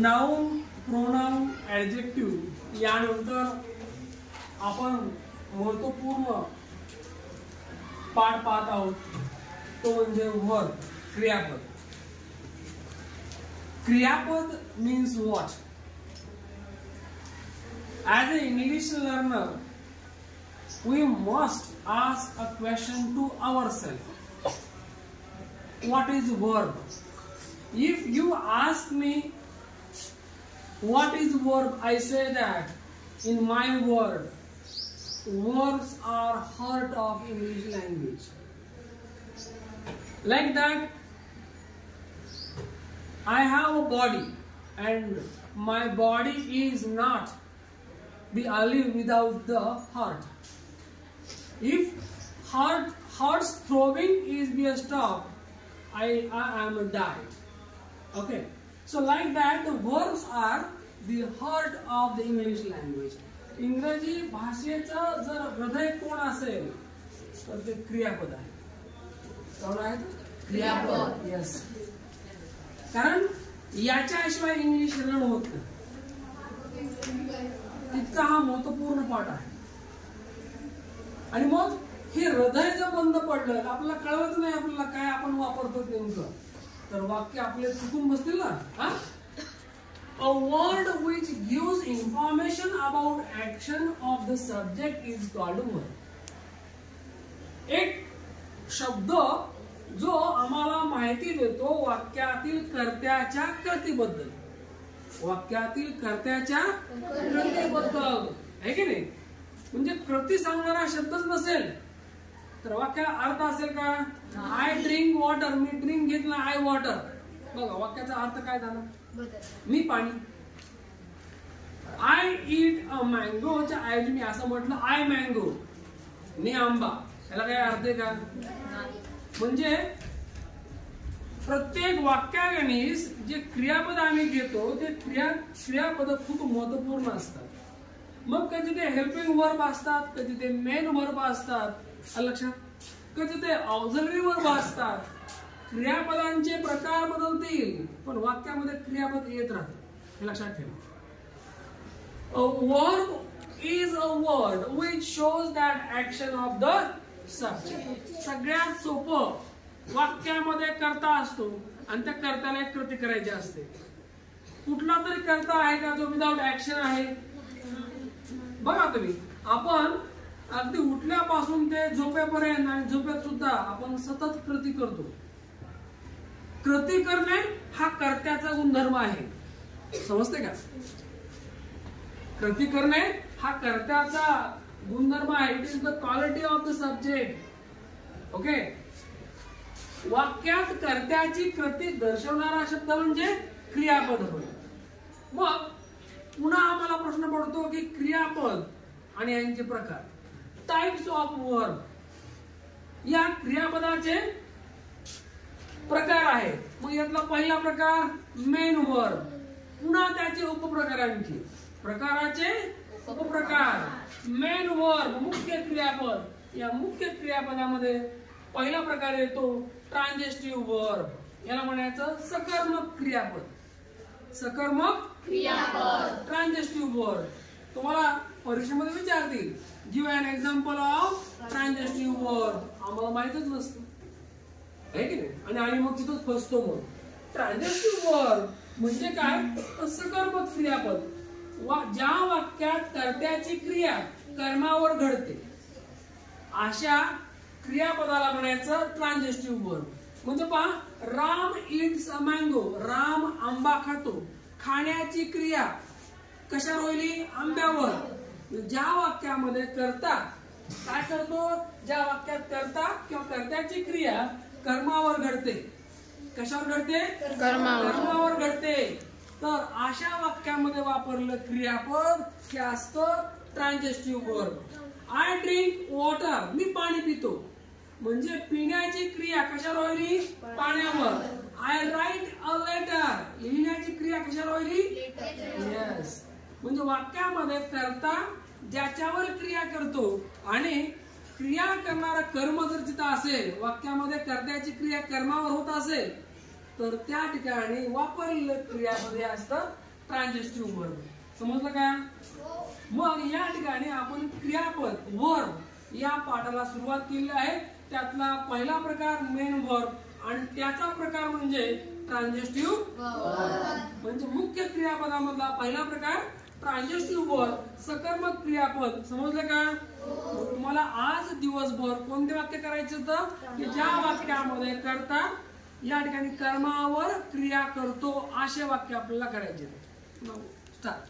Noun, pronoun, adjective यानंतर आपण महत्वपूर्ण पाठ पाहत आहोत तो म्हणजे वर्ब, क्रियापद. क्रियापद means what? As an English learner, we must ask a question to ourselves. What is verb? If you ask me what is verb, I say that in my word, verbs are heart of English language. Like that, I have a body and my body is not be alive without the heart. If heart's throbbing is be a stop, I am died. Okay, so like that the verbs are the heart of the English language. इंग्रजी भाषेचं जर हृदय कोण असेल तर ते क्रियापद आहे. कोण आहे? क्रियापद. यस, कारण याच्याशिवाय इंग्लिश लर्न होत नाही. इतका हा महत्वपूर्ण पाठ आहे. आणि मग हे हृदय जर बंद पडलं आपल्याला कळवत नाही आपल्याला काय आपण वापरतो नेमकं, तर वाक्य आपले चुकून बसतील ना. A word which gives information about action of the subject is called verb. एक शब्द जो आम्हाला माहिती देतो वाक्यातील कर्त्याच्या कृतीबद्दल. वाक्यातील कर्त्याच्या कृतीबद्दल आहे की नाही. म्हणजे कृती सांगणारा शब्दच नसेल तर वाक्याला अर्थ असेल का? I drink water, me drink घेतला, आय वॉटर. बघा वाक्याचा अर्थ काय झाला? मी पाणी. आय ईट अ मँगोच्या ऐवजी मी असं म्हटलं आय मँगो, मी आंबा. याला काय अर्थ आहे का? म्हणजे प्रत्येक वाक्यागणिस जे क्रियापद आम्ही घेतो ते क्रियापद खूप महत्वपूर्ण असतात. मग कधी ते हेल्पिंग वर्ब असतात, कधी ते मेन वर्ब असतात, लक्षात, कधी ते ऑक्झिलरी वर्ब असतात. क्रियापदांचे प्रकार बदलतील पण वाक्यामध्ये क्रियापद येत राहते. हे लक्षात ठेवा. A verb is a word which shows that action of the subject. सगळ्यात सोपं वाक्यामध्ये कर्ता असतो आणि त्या कर्त्याला एक कृती करायची असते. कुठला तरी कर्ता आहे का जो विदाउट ऍक्शन आहे? बघा तुम्ही, आपण अगदी उठल्यापासून ते झोपेपर्यंत आणि झोपेत सुद्धा आपण सतत कृती करतो. कृती करणे हा कर्त्याचा गुणधर्म आहे. समजते का? कृती करणे हा कर्त्याचा गुणधर्म आहे. It is the quality of the subject. Okay, वाक्यात कर्त्याची कृती दर्शवणारा शब्द म्हणजे क्रियापद होय. मग पुन्हा आम्हाला प्रश्न पडतो की क्रियापद आणि यांचे प्रकार, टाइप्स ऑफ वर्ब. या क्रियापदाचे प्रकार आहेत. मग यातला पहिला प्रकार मेन वर्ब. पुन्हा त्याचे उपप्रकारांचे प्रकाराचे उपप्रकार. मेन वर्ब मुख्य क्रियापद. या मुख्य क्रियापदामध्ये पहिला प्रकार येतो ट्रान्झिटिव्ह वर्ब. याला म्हणायचं सकर्मक क्रियापद. सकर्मक क्रियापद, ट्रान्झिटिव्ह वर्ब. तुम्हाला परीक्षेमध्ये विचारतील give an example of transitive verb. आम्हाला माहितच नसतं आहे की नाही, आणि मग तिथंच फसतो. मग ट्रान्झिटिव्ह वर्ब म्हणजे काय? सकर्मक क्रियापद. ज्या वाक्यात कर्त्याची क्रिया कर्मावर घडते अशा क्रियापदाला म्हणायचं ट्रान्झिटिव्ह वर्ब. म्हणजे पहा, Ram it's a mango. Ram आंबा खातो. खाण्याची क्रिया कशावर होईल? आंब्यावर. ज्या वाक्यामध्ये कर्ता काय करतो, ज्या वाक्यात कर्ता किंवा कर्त्याची क्रिया कर्मावर घडते. कशावर घडते? कर्मावर घडते. तर अशा वाक्यामध्ये वापरलं क्रियापद हे असतं ट्रान्झिटिव्ह वर्ब. आय ड्रिंक वॉटर, मी पाणी पितो. म्हणजे पिण्याची क्रिया कशावर होईल? पाण्यावर. आय राईट अ लेटर, लिहिण्याची क्रिया कशावर होईल? येस. म्हणजे वाक्यामध्ये कर्ता ज्याच्यावर क्रिया करतो आणि क्रिया करणारा कर्म जर तिथं असेल, वाक्यामध्ये कर्त्याची क्रिया कर्मावर होत असेल तर त्या ठिकाणी वापरलेलं क्रियापद हे असतं ट्रान्झिस्टिव्ह वर्ब. समजलं का? मग या ठिकाणी आपण क्रियापद वर्ब या पाठाला सुरुवात केली आहे. त्यातला पहिला प्रकार मेन वर्ब आणि त्याचा प्रकार म्हणजे ट्रान्झिस्टिव्ह वर्ब. म्हणजे मुख्य क्रियापदामधला पहिला प्रकार ट्रान्झिस्टिव्ह वर्ब, सकर्मक क्रियापद. समजलं का? तुम्हाला आज दिवसभर कोणते वाक्य करायचे होतं की ज्या वाक्यामध्ये करता या ठिकाणी कर्मावर क्रिया करतो असे वाक्य आपल्याला करायचे. स्टार्ट.